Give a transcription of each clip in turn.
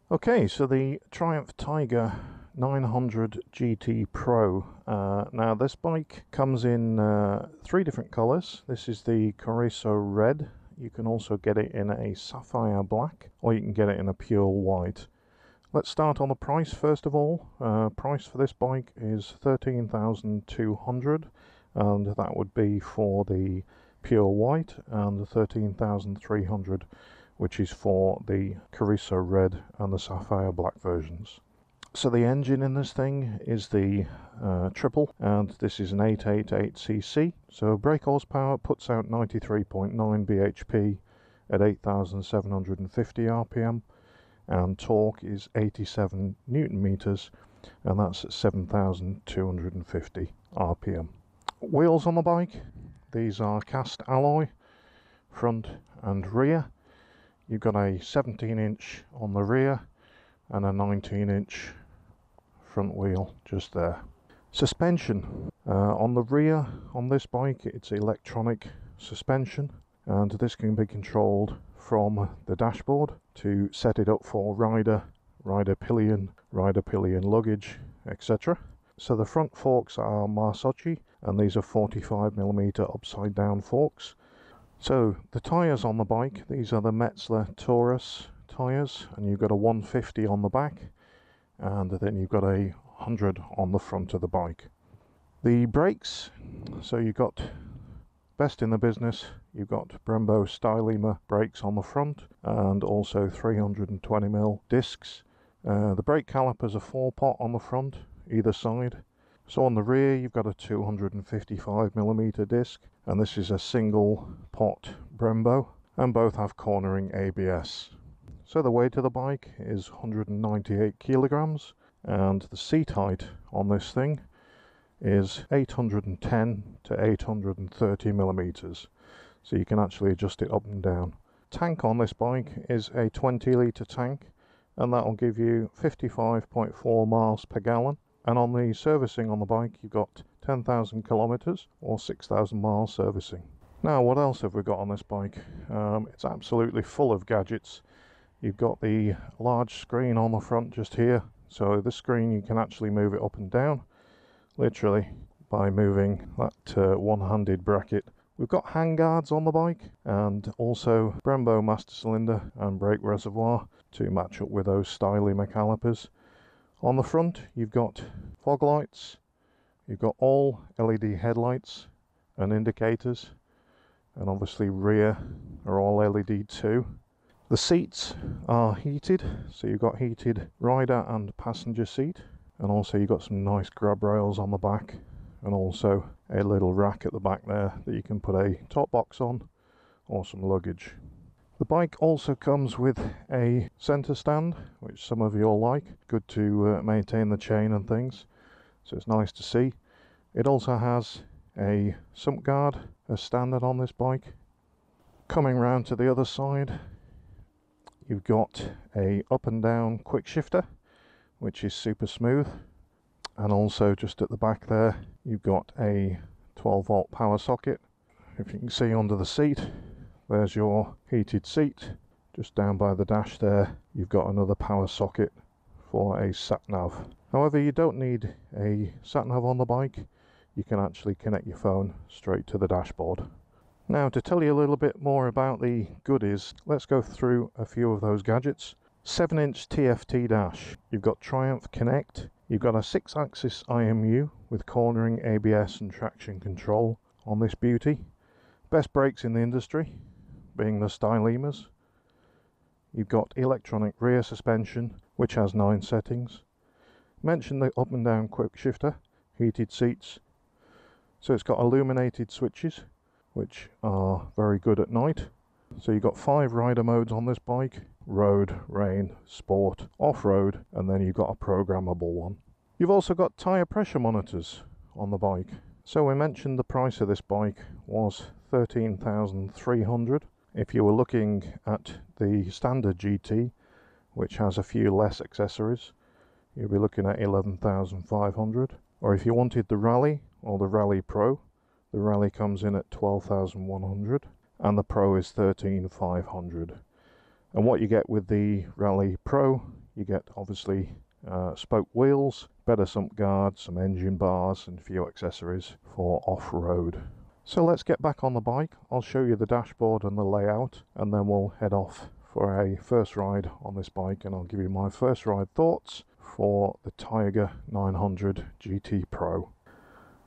Okay, so the Triumph Tiger 900 GT Pro. Now this bike comes in three different colours. This is the Carrizo Red. You can also get it in a Sapphire Black, or you can get it in a pure white. Let's start on the price first of all. Price for this bike is $13,200, and that would be for the pure white, and $13,300 which is for the Carrizo Red and the Sapphire Black versions. So the engine in this thing is the triple, and this is an 888cc. So brake horsepower puts out 93.9 bhp at 8,750 rpm, and torque is 87 newton meters, and that's at 7,250 rpm. Wheels on the bike, these are cast alloy, front and rear. You've got a 17-inch on the rear and a 19-inch front wheel just there. Suspension. On the rear on this bike, it's electronic suspension, and this can be controlled from the dashboard to set it up for rider pillion luggage, etc. So the front forks are Marsocci, and these are 45mm upside down forks. So the tyres on the bike, these are the Metzeler Taurus tyres, and you've got a 150 on the back, and then you've got a 100 on the front of the bike. The brakes, so you've got best in the business, you've got Brembo Stylema brakes on the front, and also 320mm discs. The brake calipers are 4-pot on the front, either side. So on the rear you've got a 255mm disc, and this is a single pot Brembo, and both have cornering ABS. So the weight of the bike is 198 kilograms, and the seat height on this thing is 810 to 830 millimeters. So you can actually adjust it up and down. Tank on this bike is a 20-litre tank, and that will give you 55.4 miles per gallon. And on the servicing on the bike, you've got 10,000 kilometers or 6,000 miles servicing. Now, what else have we got on this bike? It's absolutely full of gadgets. You've got the large screen on the front just here. So this screen, you can actually move it up and down, literally, by moving that one-handed bracket. We've got handguards on the bike, and also Brembo master cylinder and brake reservoir to match up with those Stylema calipers. On the front, you've got fog lights, you've got all LED headlights and indicators, and obviously rear are all LED too. The seats are heated, so you've got heated rider and passenger seat, and also you've got some nice grab rails on the back, and also a little rack at the back there that you can put a top box on or some luggage. The bike also comes with a centre stand, which some of you will like. Good to maintain the chain and things, so it's nice to see. It also has a sump guard as standard on this bike. Coming round to the other side, you've got a up and down quick shifter, which is super smooth. And also just at the back there, you've got a 12-volt power socket. If you can see under the seat, there's your heated seat. Just down by the dash there, you've got another power socket for a sat-nav. However, you don't need a sat-nav on the bike. You can actually connect your phone straight to the dashboard. Now, to tell you a little bit more about the goodies, let's go through a few of those gadgets. 7-inch TFT dash. You've got Triumph Connect. You've got a 6-axis IMU with cornering ABS and traction control on this beauty. Best brakes in the industry, being the Stylemas. You've got electronic rear suspension, which has 9 settings. Mention the up and down quick shifter, heated seats. So it's got illuminated switches, which are very good at night. So you've got 5 rider modes on this bike: road, rain, sport, off-road, and then you've got a programmable one. You've also got tyre pressure monitors on the bike. So we mentioned the price of this bike was $13,300. If you were looking at the standard GT, which has a few less accessories, you'll be looking at $11,500. Or if you wanted the Rally or the Rally Pro, the Rally comes in at $12,100 and the Pro is $13,500. And what you get with the Rally Pro, You get obviously spoke wheels, better sump guards, some engine bars and a few accessories for off-road. So let's get back on the bike. I'll show you the dashboard and the layout, and then we'll head off for a first ride on this bike, and I'll give you my first ride thoughts for the Tiger 900 GT Pro.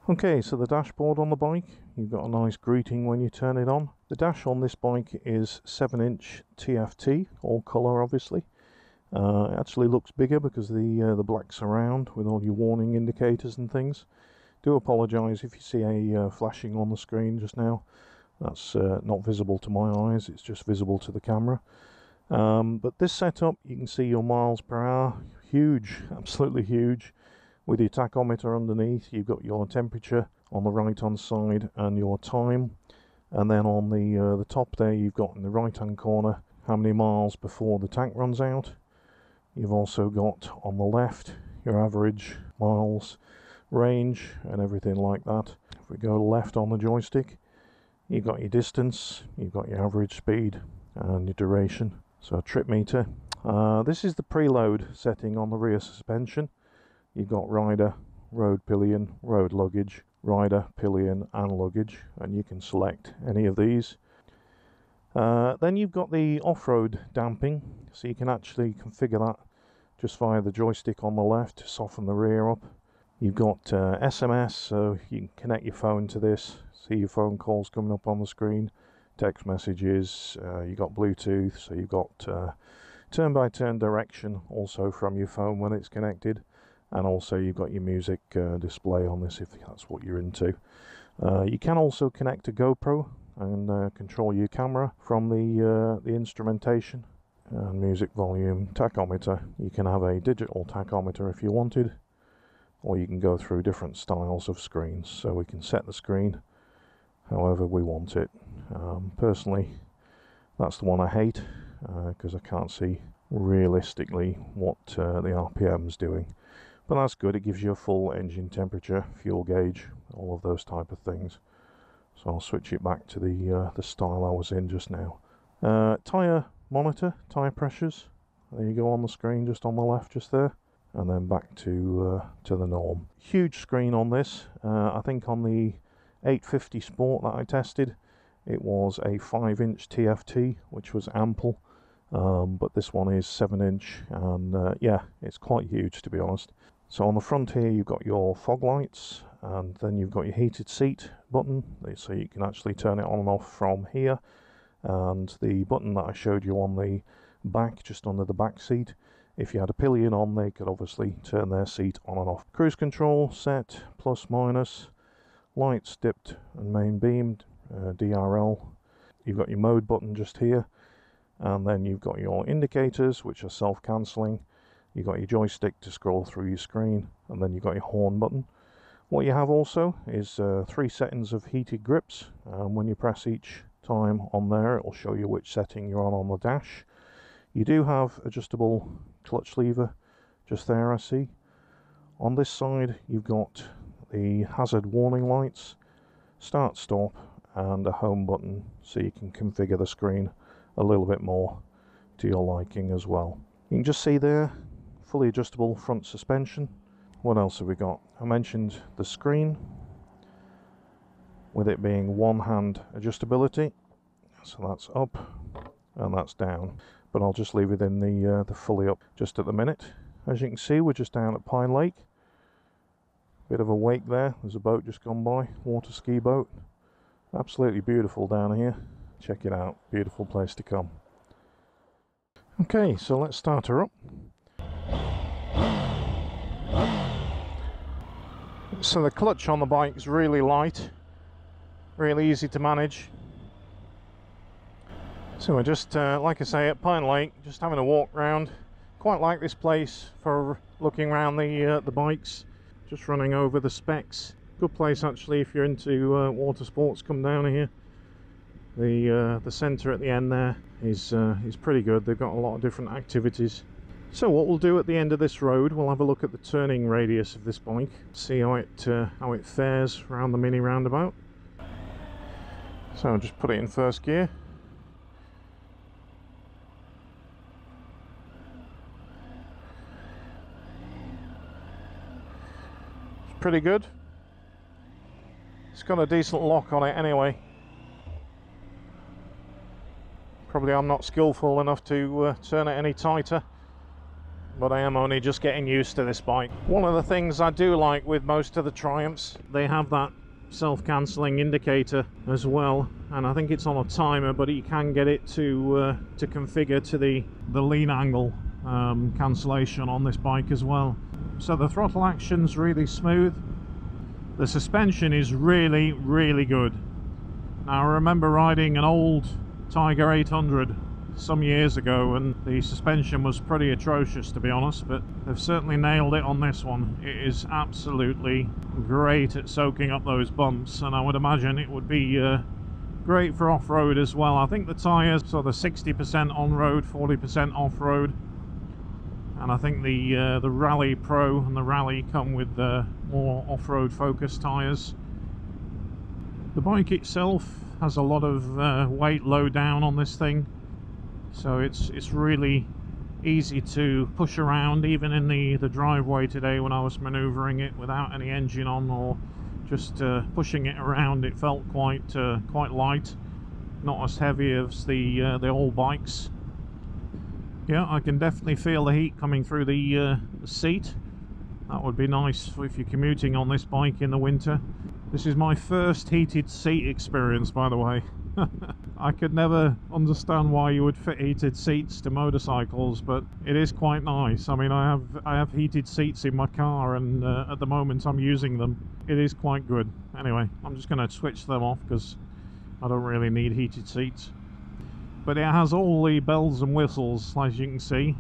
Okay, so the dashboard on the bike, you've got a nice greeting when you turn it on. The dash on this bike is 7-inch TFT, all colour obviously. It actually looks bigger because the black surround with all your warning indicators and things. Do apologise if you see a flashing on the screen just now. That's not visible to my eyes, it's just visible to the camera. But this setup, you can see your miles per hour, huge, absolutely huge. With your tachometer underneath, you've got your temperature on the right hand side and your time. And then on the top there, you've got in the right hand corner how many miles before the tank runs out. You've also got on the left your average miles, range and everything like that. If we go left on the joystick, you've got your distance, you've got your average speed and your duration. So a trip meter. This is the preload setting on the rear suspension. You've got rider, road pillion, road luggage, rider, pillion and luggage, and you can select any of these. Then you've got the off-road damping, so you can actually configure that just via the joystick on the left to soften the rear up. You've got SMS, so you can connect your phone to this, see your phone calls coming up on the screen, text messages, you've got Bluetooth, so you've got turn-by-turn direction also from your phone when it's connected, and also you've got your music display on this if that's what you're into. You can also connect a GoPro and control your camera from the instrumentation. And music volume, tachometer, you can have a digital tachometer if you wanted, or you can go through different styles of screens, so we can set the screen however we want it. Personally, that's the one I hate because I can't see realistically what the RPM's doing, but that's good. It gives you a full engine temperature, fuel gauge, all of those type of things. So I'll switch it back to the style I was in just now. Tyre monitor, tyre pressures, there you go on the screen just on the left just there, and then back to the norm. Huge screen on this. I think on the 850 Sport that I tested, it was a 5-inch TFT, which was ample, but this one is 7-inch, and yeah, it's quite huge to be honest. So on the front here you've got your fog lights, and then you've got your heated seat button, so you can actually turn it on and off from here. And the button that I showed you on the back, just under the back seat, if you had a pillion on, they could obviously turn their seat on and off. Cruise control set, plus minus, lights dipped and main beamed, DRL. You've got your mode button just here, and then you've got your indicators which are self-cancelling. You've got your joystick to scroll through your screen, and then you've got your horn button. What you have also is 3 settings of heated grips, and when you press each time on there, it will show you which setting you're on the dash. You do have adjustable clutch lever just there, I see. On this side you've got the hazard warning lights, start stop, and a home button, so you can configure the screen a little bit more to your liking as well. You can just see there, fully adjustable front suspension. What else have we got? I mentioned the screen, with it being one-hand adjustability, so that's up and that's down, but I'll just leave it in the fully up just at the minute. As you can see, we're just down at Pine Lake. Bit of a wake there, there's a boat just gone by, water ski boat. Absolutely beautiful down here, check it out, beautiful place to come. Okay, so let's start her up. So the clutch on the bike is really light, really easy to manage. So we're just, like I say, at Pine Lake, just having a walk round. Quite like this place for looking around the bikes, just running over the specs. Good place actually if you're into water sports, come down here. The centre at the end there is pretty good. They've got a lot of different activities. So what we'll do at the end of this road, we'll have a look at the turning radius of this bike, see how it fares around the mini roundabout. So I'll just put it in first gear. pretty good. It's got a decent lock on it anyway. Probably I'm not skillful enough to turn it any tighter, but I am only just getting used to this bike. One of the things I do like with most of the Triumphs, they have that self-cancelling indicator as well, and I think it's on a timer, but you can get it to configure to the lean angle cancellation on this bike as well. So the throttle action's really smooth. The suspension is really, really good. Now, I remember riding an old Tiger 800 some years ago, and the suspension was pretty atrocious, to be honest, but they've certainly nailed it on this one. It is absolutely great at soaking up those bumps, and I would imagine it would be great for off-road as well. I think the tyres are the 60% on-road, 40% off-road, and I think the Rally Pro and the Rally come with more off-road focused tyres. The bike itself has a lot of weight low down on this thing, so it's really easy to push around, even in the driveway today when I was manoeuvring it without any engine on, or just pushing it around. It felt quite light, not as heavy as the old bikes. Yeah, I can definitely feel the heat coming through the seat. That would be nice if you're commuting on this bike in the winter. This is my first heated seat experience, by the way. I could never understand why you would fit heated seats to motorcycles, but it is quite nice. I mean, I have heated seats in my car, and at the moment I'm using them. It is quite good. Anyway, I'm just going to switch them off because I don't really need heated seats. But it has all the bells and whistles, as you can see,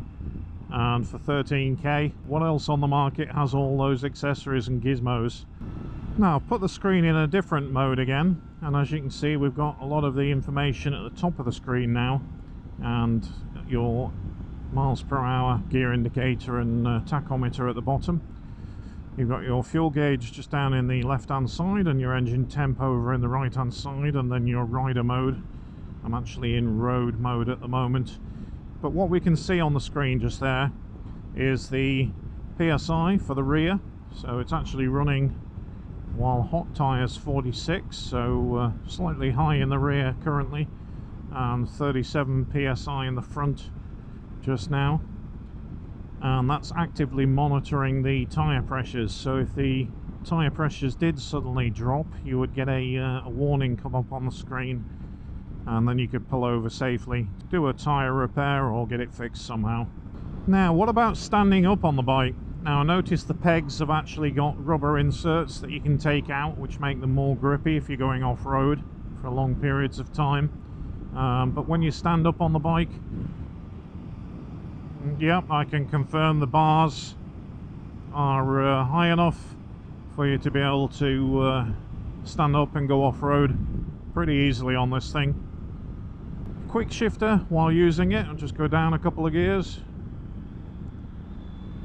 and for 13k. What else on the market has all those accessories and gizmos? Now, I've put the screen in a different mode again, and as you can see, we've got a lot of the information at the top of the screen now, and your miles per hour gear indicator and tachometer at the bottom. You've got your fuel gauge just down in the left hand side, and your engine temp over in the right hand side, and then your rider mode. I'm actually in road mode at the moment, but what we can see on the screen just there is the PSI for the rear. So it's actually running while hot tyres 46, so slightly high in the rear currently, and 37 PSI in the front just now, and that's actively monitoring the tyre pressures. So if the tyre pressures did suddenly drop, you would get a warning come up on the screen, and then you could pull over safely, do a tyre repair or get it fixed somehow. Now, what about standing up on the bike? Now, notice the pegs have actually got rubber inserts that you can take out, which make them more grippy if you're going off-road for long periods of time. But when you stand up on the bike, yep, I can confirm the bars are high enough for you to be able to stand up and go off-road pretty easily on this thing. Quick shifter while using it, I'll just go down a couple of gears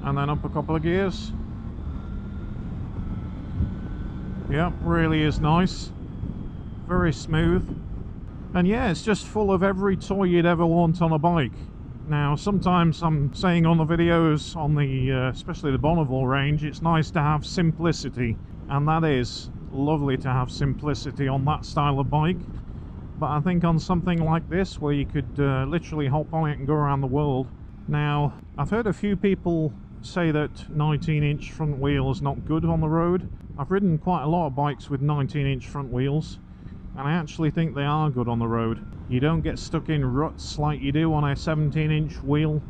and then up a couple of gears. Yep, really is nice, very smooth, and yeah, it's just full of every toy you'd ever want on a bike. Now, sometimes I'm saying on the videos on the especially the Bonneville range, it's nice to have simplicity, and that is lovely to have simplicity on that style of bike. But I think on something like this, where you could literally hop on it and go around the world. Now, I've heard a few people say that 19-inch front wheel is not good on the road. I've ridden quite a lot of bikes with 19-inch front wheels, and I actually think they are good on the road. You don't get stuck in ruts like you do on a 17-inch wheel,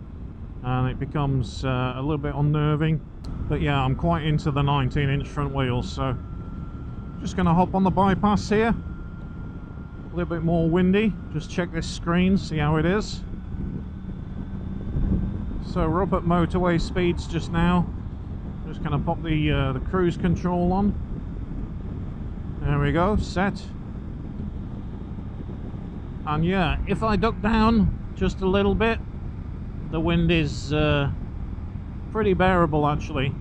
and it becomes a little bit unnerving. But yeah, I'm quite into the 19-inch front wheels, so just going to hop on the bypass here. A little bit more windy, just check this screen, see how it is. So we're up at motorway speeds just now. Just going to pop the cruise control on. There we go, set. And yeah, if I duck down just a little bit, the wind is pretty bearable actually.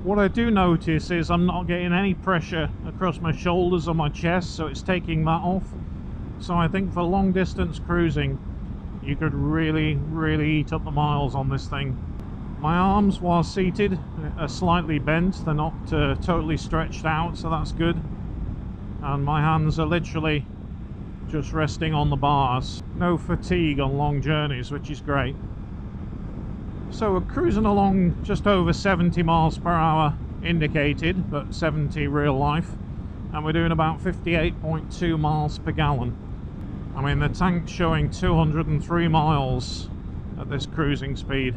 What I do notice is I'm not getting any pressure across my shoulders or my chest, so it's taking that off. So I think for long distance cruising, you could really eat up the miles on this thing. My arms, while seated, are slightly bent. They're not totally stretched out, so that's good. And my hands are literally just resting on the bars. No fatigue on long journeys, which is great. So we're cruising along just over 70 miles per hour indicated, but 70 real life. And we're doing about 58.2 miles per gallon. I mean, the tank's showing 203 miles at this cruising speed.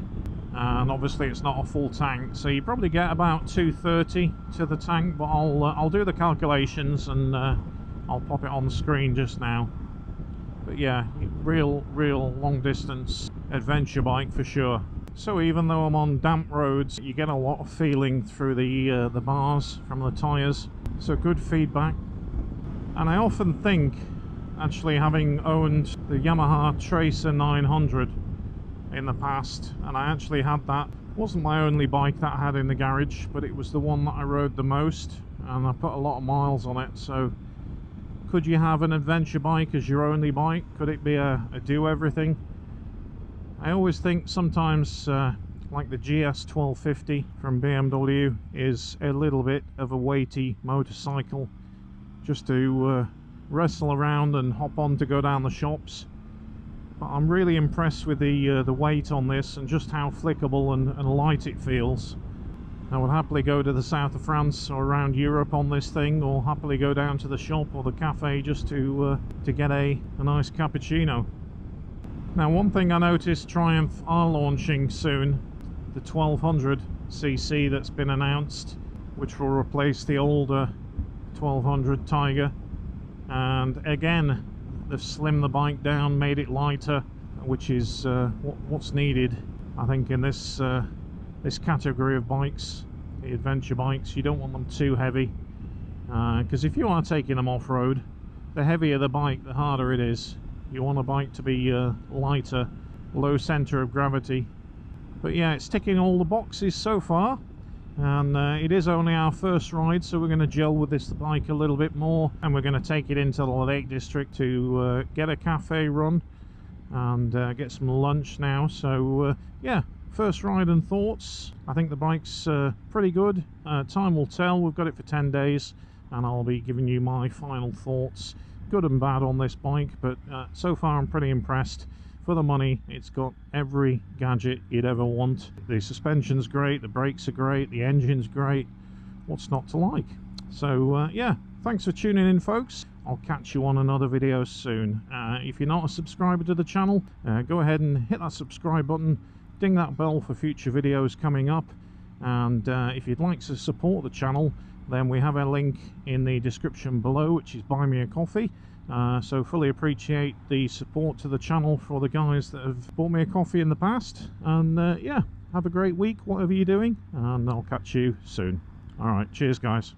And obviously it's not a full tank, so you probably get about 230 to the tank, but I'll do the calculations and I'll pop it on the screen just now. But yeah, real long distance adventure bike for sure. So even though I'm on damp roads, you get a lot of feeling through the bars from the tyres, so good feedback. And I often think, actually, having owned the Yamaha Tracer 900 in the past, and I actually had that. It wasn't my only bike that I had in the garage, but it was the one that I rode the most, and I put a lot of miles on it. So could you have an adventure bike as your only bike? Could it be a do everything? I always think sometimes like the GS 1250 from BMW is a little bit of a weighty motorcycle just to wrestle around and hop on to go down the shops. But I'm really impressed with the weight on this and just how flickable and light it feels. I would happily go to the south of France or around Europe on this thing, or happily go down to the shop or the cafe just to get a nice cappuccino. Now, one thing I noticed, Triumph are launching soon the 1200cc that's been announced, which will replace the older 1200 Tiger. And again, they've slimmed the bike down, made it lighter, which is what's needed, I think, in this this category of bikes, the adventure bikes. You don't want them too heavy, because if you are taking them off-road, the heavier the bike, the harder it is. You want a bike to be lighter, low centre of gravity. But yeah, it's ticking all the boxes so far. And it is only our first ride, so we're going to gel with this bike a little bit more, and we're going to take it into the Lake District to get a cafe run and get some lunch now. So yeah, first ride and thoughts. I think the bike's pretty good. Time will tell. We've got it for 10 days and I'll be giving you my final thoughts, good and bad, on this bike. But so far I'm pretty impressed. For the money, it's got every gadget you'd ever want. The suspension's great, the brakes are great, the engine's great. What's not to like? So yeah, thanks for tuning in, folks. I'll catch you on another video soon. If you're not a subscriber to the channel, go ahead and hit that subscribe button, ding that bell for future videos coming up. And if you'd like to support the channel, then we have a link in the description below, which is Buy Me a Coffee. So fully appreciate the support to the channel for the guys that have bought me a coffee in the past. And yeah, have a great week, whatever you're doing, and I'll catch you soon. Alright, cheers guys.